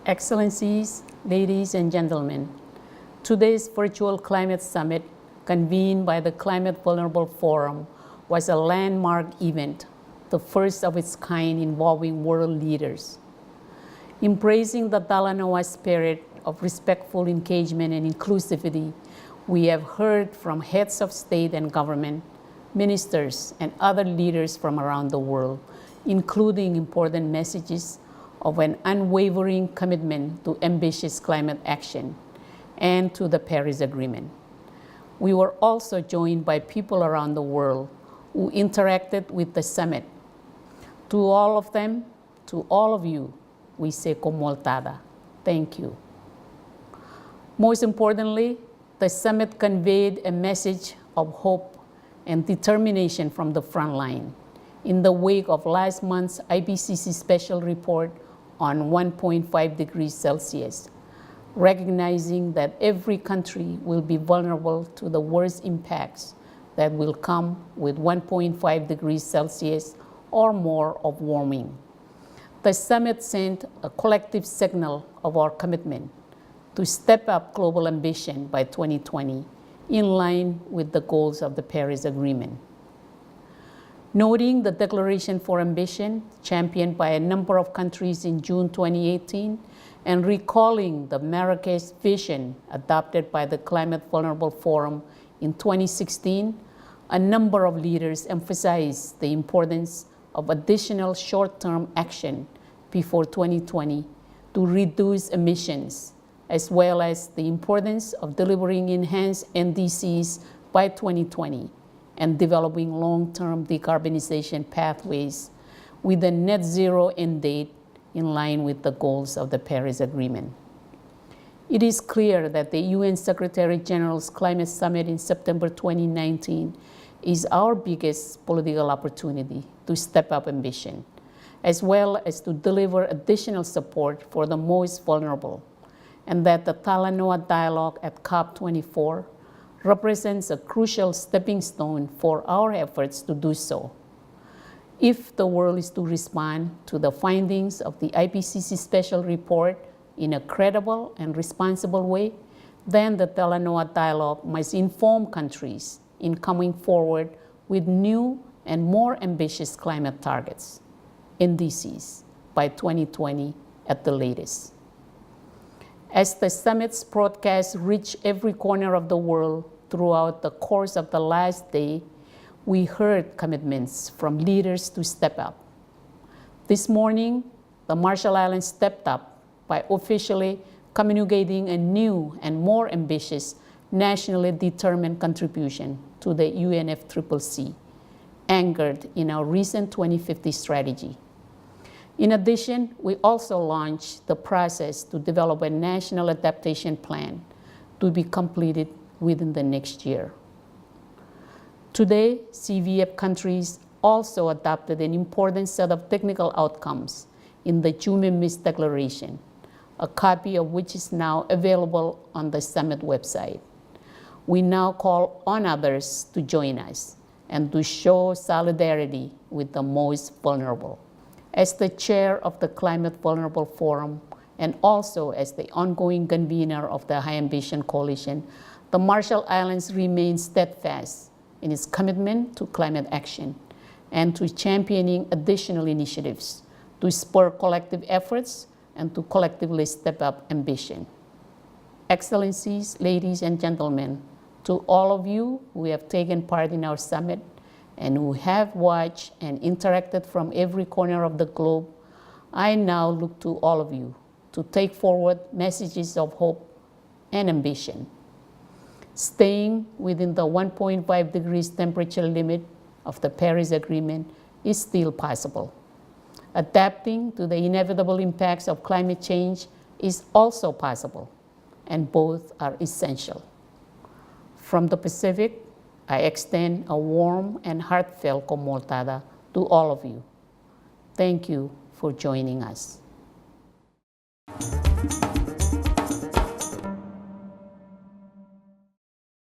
Excellencies, ladies and gentlemen, today's virtual climate summit convened by the Climate Vulnerable Forum was a landmark event, the first of its kind involving world leaders. Embracing the Talanoa spirit of respectful engagement and inclusivity, we have heard from heads of state and government, ministers, and other leaders from around the world, including important messages of an unwavering commitment to ambitious climate action and to the Paris Agreement. We were also joined by people around the world who interacted with the summit. To all of them, to all of you, we say comoltada. Thank you. Most importantly, the summit conveyed a message of hope and determination from the front line in the wake of last month's IPCC special report on 1.5 degrees Celsius, recognizing that every country will be vulnerable to the worst impacts that will come with 1.5 degrees Celsius or more of warming. The summit sent a collective signal of our commitment to step up global ambition by 2020 in line with the goals of the Paris Agreement. Noting the Declaration for Ambition championed by a number of countries in June 2018 and recalling the Marrakesh vision adopted by the Climate Vulnerable Forum in 2016, a number of leaders emphasized the importance of additional short-term action before 2020 to reduce emissions, as well as the importance of delivering enhanced NDCs by 2020 and developing long-term decarbonization pathways with a net zero end date in line with the goals of the Paris Agreement. It is clear that the UN Secretary General's Climate Summit in September 2019 is our biggest political opportunity to step up ambition, as well as to deliver additional support for the most vulnerable, and that the Talanoa dialogue at COP24 represents a crucial stepping stone for our efforts to do so. If the world is to respond to the findings of the IPCC special report in a credible and responsible way, then the Talanoa dialogue must inform countries in coming forward with new and more ambitious climate targets, NDCs, by 2020 at the latest. As the summit's broadcast reached every corner of the world throughout the course of the last day, we heard commitments from leaders to step up. This morning, the Marshall Islands stepped up by officially communicating a new and more ambitious nationally determined contribution to the UNFCCC, anchored in our recent 2050 strategy. In addition, we also launched the process to develop a national adaptation plan to be completed within the next year. Today, CVF countries also adopted an important set of technical outcomes in the Jumeirah Declaration, a copy of which is now available on the summit website. We now call on others to join us and to show solidarity with the most vulnerable. As the chair of the Climate Vulnerable Forum and also as the ongoing convener of the High Ambition Coalition, the Marshall Islands remain steadfast in its commitment to climate action and to championing additional initiatives to spur collective efforts and to collectively step up ambition. Excellencies, ladies and gentlemen, to all of you who have taken part in our summit and who have watched and interacted from every corner of the globe, I now look to all of you to take forward messages of hope and ambition. Staying within the 1.5 degrees temperature limit of the Paris Agreement is still possible. Adapting to the inevitable impacts of climate change is also possible, and both are essential. From the Pacific, I extend a warm and heartfelt comoltada to all of you. Thank you for joining us.